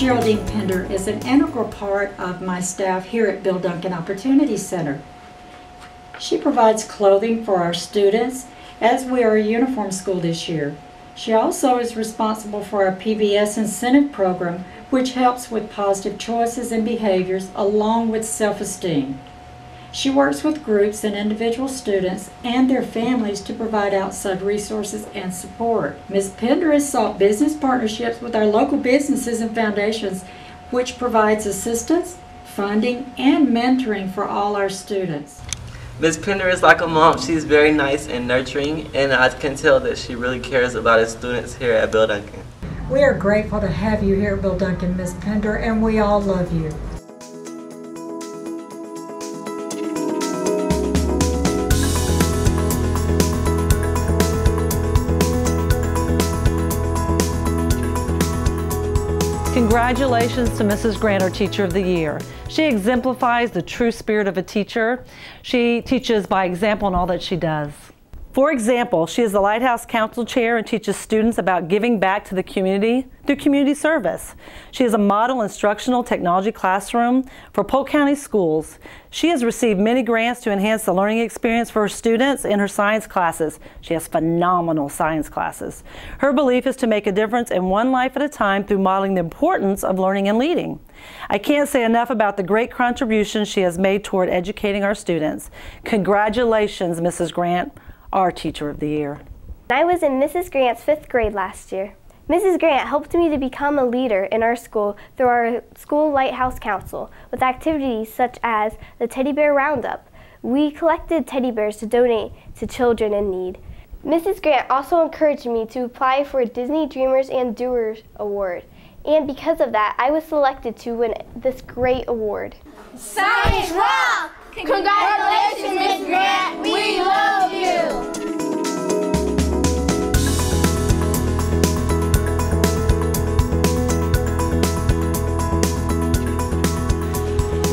Geraldine Pender is an integral part of my staff here at Bill Duncan Opportunity Center. She provides clothing for our students as we are a uniform school this year. She also is responsible for our PBS incentive program, which helps with positive choices and behaviors along with self-esteem. She works with groups and individual students and their families to provide outside resources and support. Ms. Pender has sought business partnerships with our local businesses and foundations, which provides assistance, funding, and mentoring for all our students. Ms. Pender is like a mom. She's very nice and nurturing, and I can tell that she really cares about her students here at Bill Duncan. We are grateful to have you here at Bill Duncan, Ms. Pender, and we all love you. Congratulations to Mrs. Grant, our Teacher of the Year. She exemplifies the true spirit of a teacher. She teaches by example in all that she does. For example, she is the Lighthouse Council Chair and teaches students about giving back to the community through community service. She is a model instructional technology classroom for Polk County schools. She has received many grants to enhance the learning experience for her students in her science classes. She has phenomenal science classes. Her belief is to make a difference in one life at a time through modeling the importance of learning and leading. I can't say enough about the great contributions she has made toward educating our students. Congratulations, Mrs. Grant, our Teacher of the Year. I was in Mrs. Grant's 5th grade last year. Mrs. Grant helped me to become a leader in our school through our school Lighthouse Council with activities such as the Teddy Bear Roundup. We collected teddy bears to donate to children in need. Mrs. Grant also encouraged me to apply for a Disney Dreamers and Doers Award, and because of that, I was selected to win this great award. Science rock! Congratulations, Ms. Grant! We love you!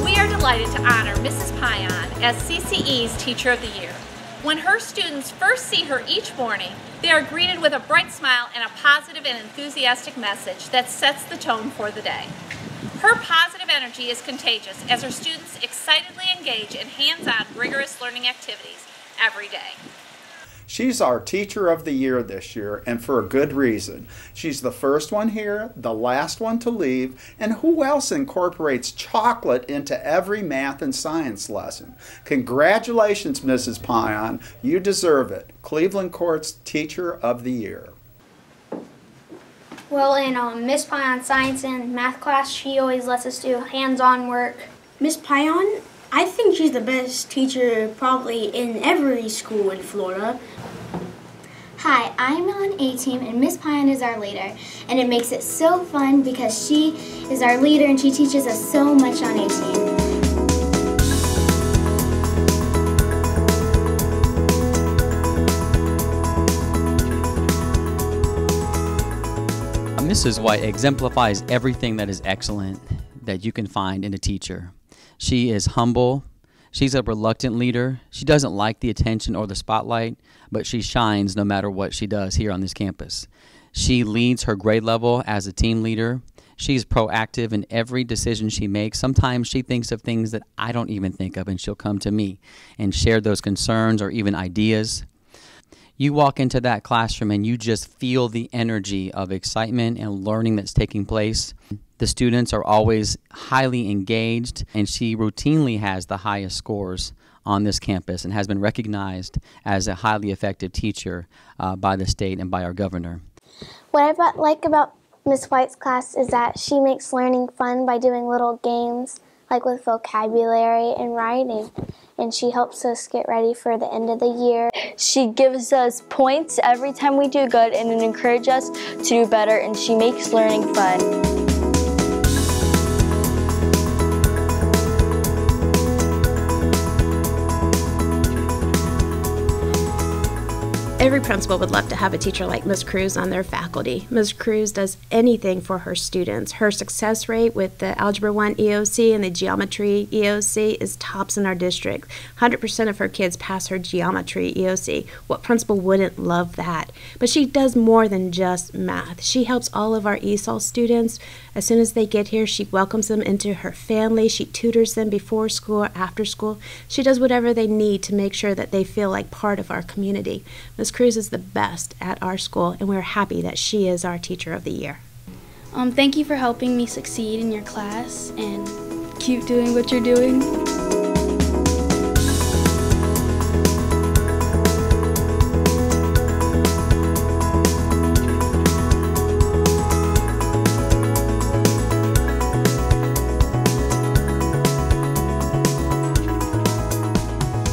We are delighted to honor Mrs. Pion as CCE's Teacher of the Year. When her students first see her each morning, they are greeted with a bright smile and a positive and enthusiastic message that sets the tone for the day. Her positive energy is contagious as her students excitedly engage in hands-on, rigorous learning activities every day. She's our Teacher of the Year this year, and for a good reason. She's the first one here, the last one to leave, and who else incorporates chocolate into every math and science lesson? Congratulations, Mrs. Pion. You deserve it. Cleveland Court's Teacher of the Year. Well, in Miss Pion's science and math class, she always lets us do hands-on work. Miss Pion, I think she's the best teacher probably in every school in Florida. Hi, I'm on A team and Miss Pion is our leader, and it makes it so fun because she is our leader and she teaches us so much on A team. Mrs. White exemplifies everything that is excellent that you can find in a teacher. She is humble. She's a reluctant leader. She doesn't like the attention or the spotlight, but she shines no matter what she does here on this campus. She leads her grade level as a team leader. She's proactive in every decision she makes. Sometimes she thinks of things that I don't even think of, and she'll come to me and share those concerns or even ideas. You walk into that classroom and you just feel the energy of excitement and learning that's taking place. The students are always highly engaged, and she routinely has the highest scores on this campus and has been recognized as a highly effective teacher by the state and by our governor. What I like about Miss White's class is that she makes learning fun by doing little games like with vocabulary and writing, and she helps us get ready for the end of the year. She gives us points every time we do good and it encourages us to do better, and she makes learning fun. Every principal would love to have a teacher like Ms. Cruz on their faculty. Ms. Cruz does anything for her students. Her success rate with the Algebra 1 EOC and the Geometry EOC is tops in our district. 100% of her kids pass her Geometry EOC. What principal wouldn't love that? But she does more than just math. She helps all of our ESOL students. As soon as they get here, she welcomes them into her family. She tutors them before school or after school. She does whatever they need to make sure that they feel like part of our community. Ms. Cruz is the best at our school, and we're happy that she is our Teacher of the Year. Thank you for helping me succeed in your class, and keep doing what you're doing.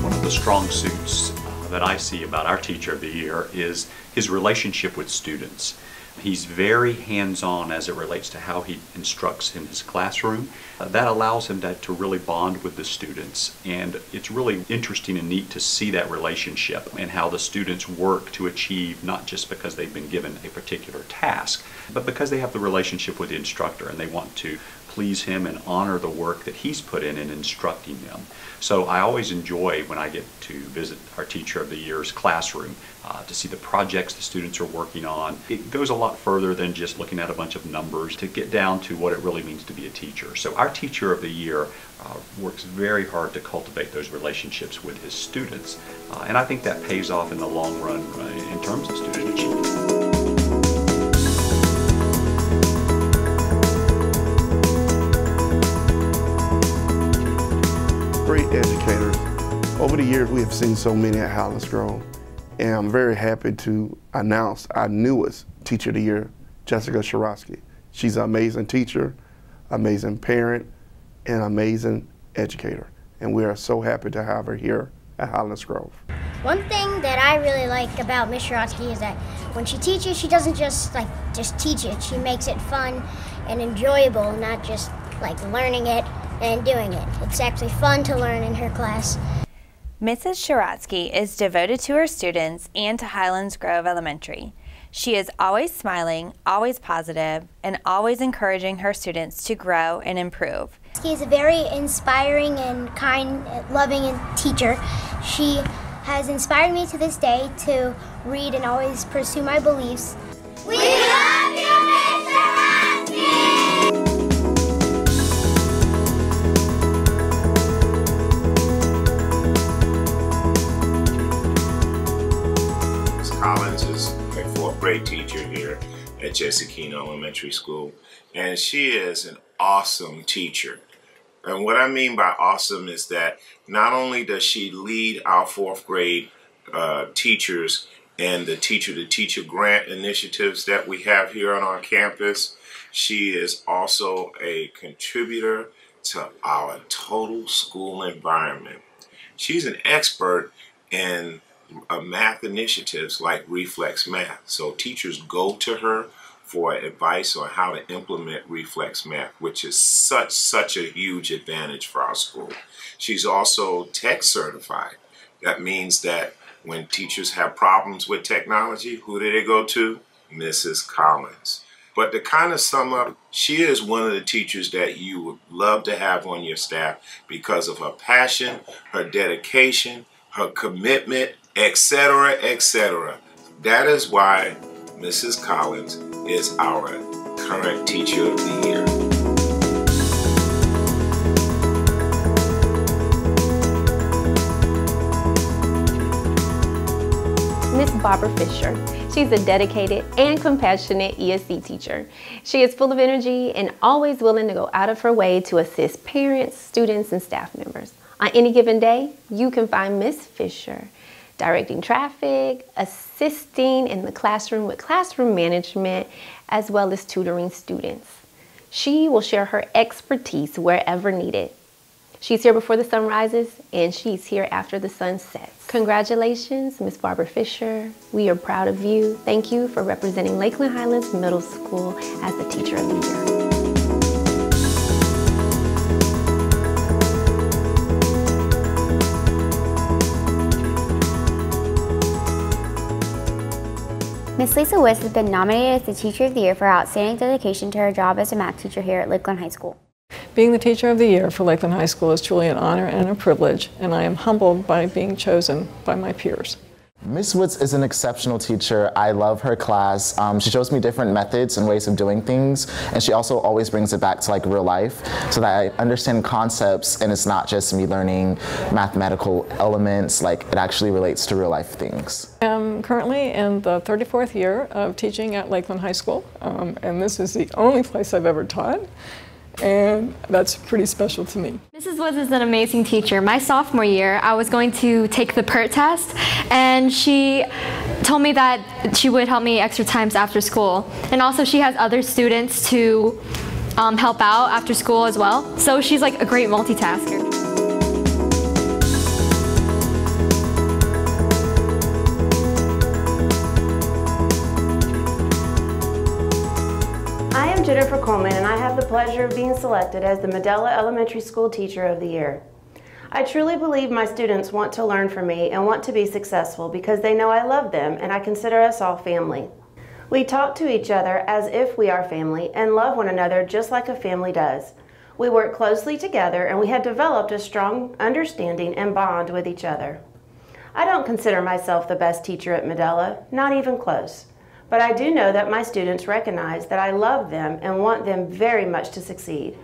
One of the strong suits that I see about our Teacher of the Year is his relationship with students. He's very hands-on as it relates to how he instructs in his classroom. That allows him to really bond with the students, and it's really interesting and neat to see that relationship and how the students work to achieve, not just because they've been given a particular task, but because they have the relationship with the instructor and they want to please him and honor the work that he's put in instructing them. So I always enjoy when I get to visit our Teacher of the Year's classroom to see the projects the students are working on. It goes a lot further than just looking at a bunch of numbers to get down to what it really means to be a teacher. So our Teacher of the Year works very hard to cultivate those relationships with his students, and I think that pays off in the long run in terms of student achievement. Great educators. Over the years, we have seen so many at Highlands Grove, and I'm very happy to announce our newest Teacher of the Year, Jessica Sherotski. She's an amazing teacher, amazing parent, and amazing educator, and we are so happy to have her here at Highlands Grove. One thing that I really like about Miss Sherotski is that when she teaches, she doesn't just teach it. She makes it fun and enjoyable, not just learning it and doing it. It's actually fun to learn in her class. Mrs. Sherotski is devoted to her students and to Highlands Grove Elementary. She is always smiling, always positive, and always encouraging her students to grow and improve. She is a very inspiring and kind, loving teacher. She has inspired me to this day to read and always pursue my beliefs. We love you, Miss Sherotski! Collins is a fourth grade teacher here at Jessica Elementary School, and she is an awesome teacher. And what I mean by awesome is that not only does she lead our fourth grade teachers and the teacher-to-teacher grant initiatives that we have here on our campus, she is also a contributor to our total school environment. She's an expert in math initiatives like Reflex Math. So teachers go to her for advice on how to implement Reflex Math, which is such a huge advantage for our school. She's also tech certified. That means that when teachers have problems with technology, who do they go to? Mrs. Collins. But to kind of sum up, she is one of the teachers that you would love to have on your staff because of her passion, her dedication, her commitment, etc., etc. That is why Mrs. Collins is our current Teacher of the Year. Miss Barbara Fisher. She's a dedicated and compassionate ESC teacher. She is full of energy and always willing to go out of her way to assist parents, students, and staff members. On any given day, you can find Miss Fisher directing traffic, assisting in the classroom with classroom management, as well as tutoring students. She will share her expertise wherever needed. She's here before the sun rises, and she's here after the sun sets. Congratulations, Miss Barbara Fisher. We are proud of you. Thank you for representing Lakeland Highlands Middle School as the Teacher of the Year. Miss Lisa West has been nominated as the Teacher of the Year for outstanding dedication to her job as a math teacher here at Lakeland High School. Being the Teacher of the Year for Lakeland High School is truly an honor and a privilege, and I am humbled by being chosen by my peers. Miss Woods is an exceptional teacher. I love her class. She shows me different methods and ways of doing things, and she also always brings it back to like real life so that I understand concepts and it's not just me learning mathematical elements, like it actually relates to real life things. I'm currently in the 34th year of teaching at Lakeland High School, and this is the only place I've ever taught, and that's pretty special to me. Mrs. Woods is an amazing teacher. My sophomore year, I was going to take the PERT test, and she told me that she would help me extra times after school. And also she has other students to help out after school as well. So she's like a great multitasker. I am Jennifer Coleman, and I have the pleasure of being selected as the Medulla Elementary School Teacher of the Year. I truly believe my students want to learn from me and want to be successful because they know I love them and I consider us all family. We talk to each other as if we are family and love one another just like a family does. We work closely together and we have developed a strong understanding and bond with each other. I don't consider myself the best teacher at Medulla, not even close. But I do know that my students recognize that I love them and want them very much to succeed.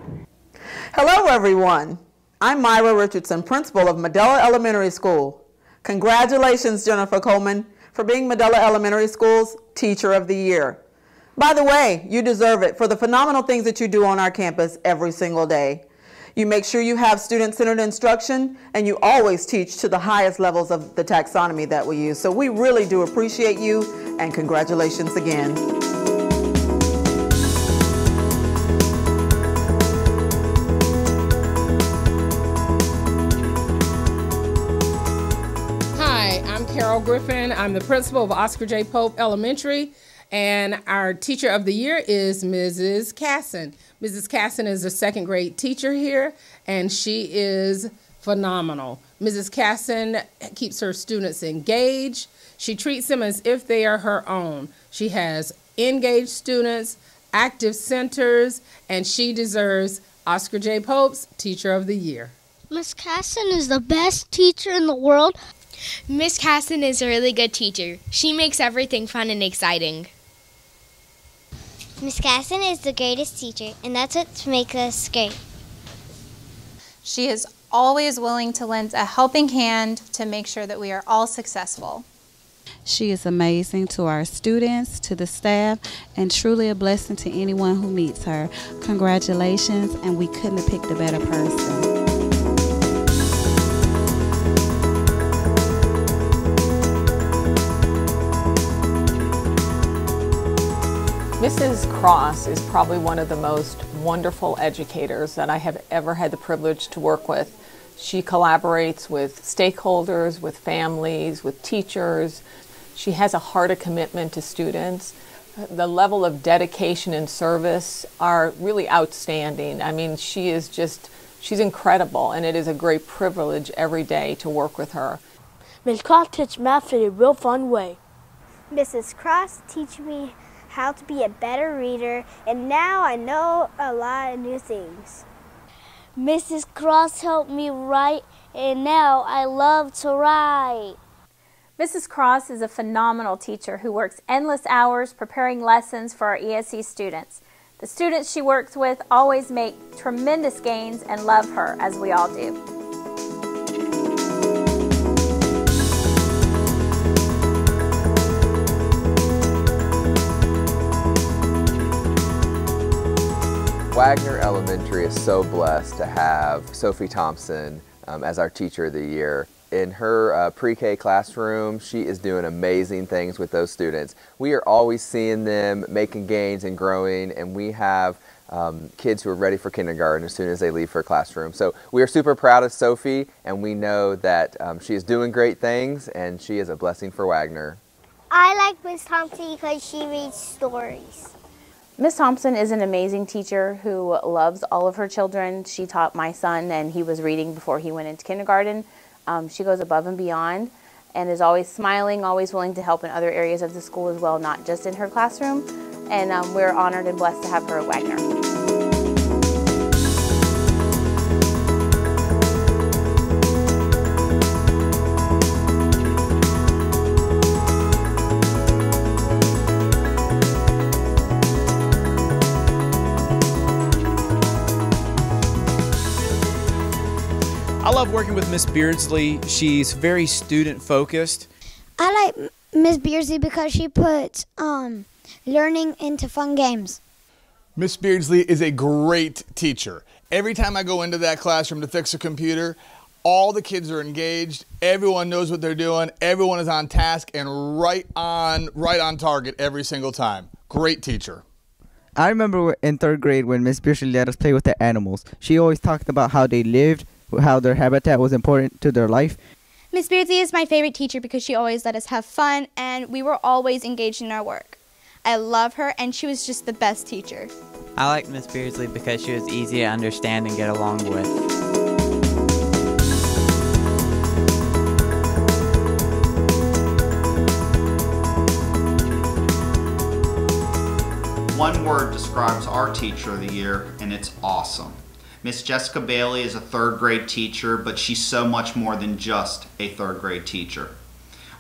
Hello everyone. I'm Myra Richardson, principal of Medulla Elementary School. Congratulations, Jennifer Coleman, for being Medulla Elementary School's Teacher of the Year. By the way, you deserve it for the phenomenal things that you do on our campus every single day. You make sure you have student-centered instruction, and you always teach to the highest levels of the taxonomy that we use. So we really do appreciate you, and congratulations again. Hi, I'm Carol Griffin. I'm the principal of Oscar J. Pope Elementary, and our Teacher of the Year is Mrs. Cassen. Mrs. Cassen is a second grade teacher here, and she is phenomenal. Mrs. Cassen keeps her students engaged. She treats them as if they are her own. She has engaged students, active centers, and she deserves Oscar J. Pope's Teacher of the Year. Miss Cassen is the best teacher in the world. Miss Cassen is a really good teacher. She makes everything fun and exciting. Miss Cassen is the greatest teacher, and that's what makes us great. She is always willing to lend a helping hand to make sure that we are all successful. She is amazing to our students, to the staff, and truly a blessing to anyone who meets her. Congratulations, and we couldn't have picked a better person. Mrs. Cross is probably one of the most wonderful educators that I have ever had the privilege to work with. She collaborates with stakeholders, with families, with teachers. She has a heart of commitment to students. The level of dedication and service are really outstanding. I mean, she's incredible, and it is a great privilege every day to work with her. Miss Cross teaches math in a real fun way. Mrs. Cross teaches me how to be a better reader, and now I know a lot of new things. Mrs. Cross helped me write, and now I love to write. Mrs. Cross is a phenomenal teacher who works endless hours preparing lessons for our ESE students. The students she works with always make tremendous gains and love her, as we all do. Wagner Elementary is so blessed to have Sophie Thompson as our Teacher of the Year. In her pre-K classroom, she is doing amazing things with those students. We are always seeing them making gains and growing, and we have kids who are ready for kindergarten as soon as they leave her classroom. So we are super proud of Sophie, and we know that she is doing great things, and she is a blessing for Wagner. I like Miss Thompson because she reads stories. Miss Thompson is an amazing teacher who loves all of her children. She taught my son, and he was reading before he went into kindergarten. She goes above and beyond, and is always smiling, always willing to help in other areas of the school as well, not just in her classroom. And we're honored and blessed to have her at Wagner. I love working with Miss Beardsley. She's very student focused. I like Miss Beardsley because she puts learning into fun games. Miss Beardsley is a great teacher. Every time I go into that classroom to fix a computer, all the kids are engaged, everyone knows what they're doing, everyone is on task and right on target every single time. Great teacher. I remember in 3rd grade when Miss Beardsley let us play with the animals. She always talked about how they lived, how their habitat was important to their life. Miss Beardsley is my favorite teacher because she always let us have fun and we were always engaged in our work. I love her and she was just the best teacher. I liked Miss Beardsley because she was easy to understand and get along with. One word describes our teacher of the year, and it's awesome. Miss Jessica Bailey is a 3rd grade teacher, but she's so much more than just a 3rd grade teacher.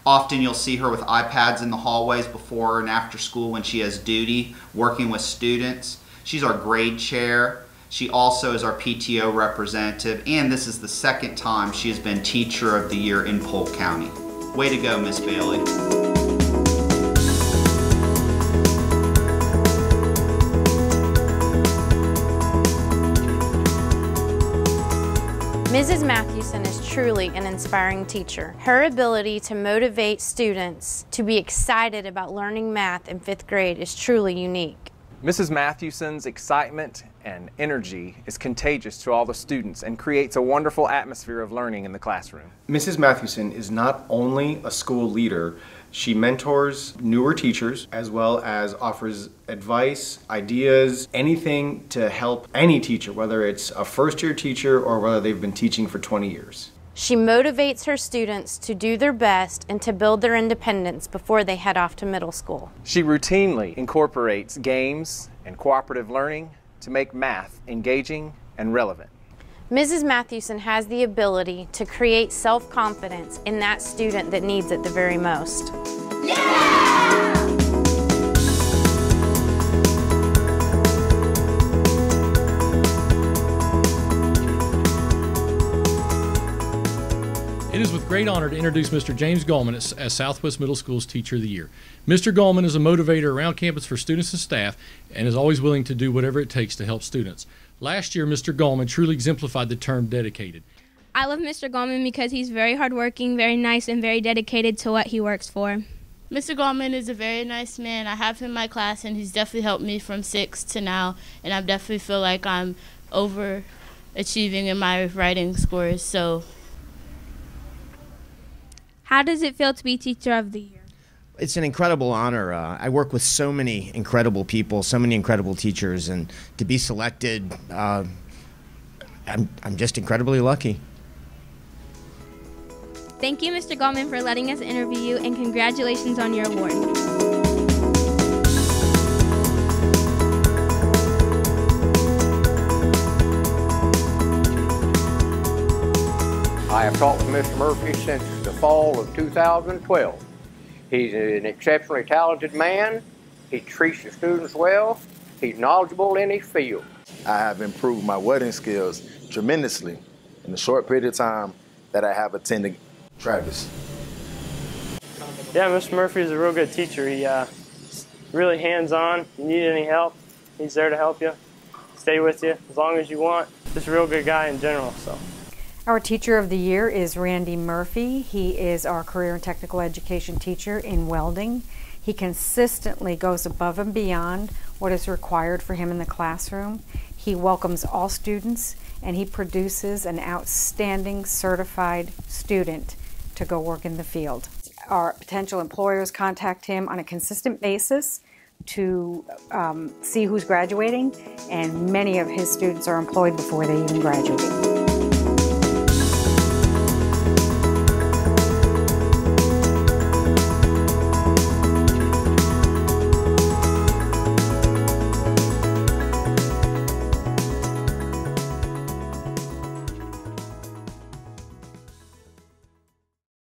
Often you'll see her with iPads in the hallways before and after school when she has duty, working with students. She's our grade chair. She also is our PTO representative, and this is the 2nd time she has been Teacher of the Year in Polk County. Way to go, Miss Bailey. Mrs. Mathewson is truly an inspiring teacher. Her ability to motivate students to be excited about learning math in 5th grade is truly unique. Mrs. Mathewson's excitement and energy is contagious to all the students and creates a wonderful atmosphere of learning in the classroom. Mrs. Mathewson is not only a school leader, she mentors newer teachers as well as offers advice, ideas, anything to help any teacher, whether it's a first-year teacher or whether they've been teaching for 20 years. She motivates her students to do their best and to build their independence before they head off to middle school. She routinely incorporates games and cooperative learning to make math engaging and relevant. Mrs. Mathewson has the ability to create self-confidence in that student that needs it the very most. It is with great honor to introduce Mr. James Goldman as Southwest Middle School's Teacher of the Year. Mr. Goldman is a motivator around campus for students and staff and is always willing to do whatever it takes to help students. Last year, Mr. Goldman truly exemplified the term dedicated. I love Mr. Goldman because he's very hardworking, very nice, and very dedicated to what he works for. Mr. Goldman is a very nice man. I have him in my class, and he's definitely helped me from 6th to now, and I definitely feel like I'm overachieving in my writing scores. So, how does it feel to be Teacher of the Year? It's an incredible honor. I work with so many incredible people, so many incredible teachers, and to be selected, I'm just incredibly lucky. Thank you, Mr. Goldman, for letting us interview you, and congratulations on your award. I have taught with Mr. Murphy since the fall of 2012. He's an exceptionally talented man. He treats the students well. He's knowledgeable in his field. I have improved my wedding skills tremendously in the short period of time that I have attended Travis. Yeah, Mr. Murphy is a real good teacher. He really hands-on. If you need any help, he's there to help you, stay with you as long as you want. Just a real good guy in general. So. Our Teacher of the Year is Randy Murphy. He is our career and technical education teacher in welding. He consistently goes above and beyond what is required for him in the classroom. He welcomes all students, and he produces an outstanding certified student to go work in the field. Our potential employers contact him on a consistent basis to see who's graduating, and many of his students are employed before they even graduate.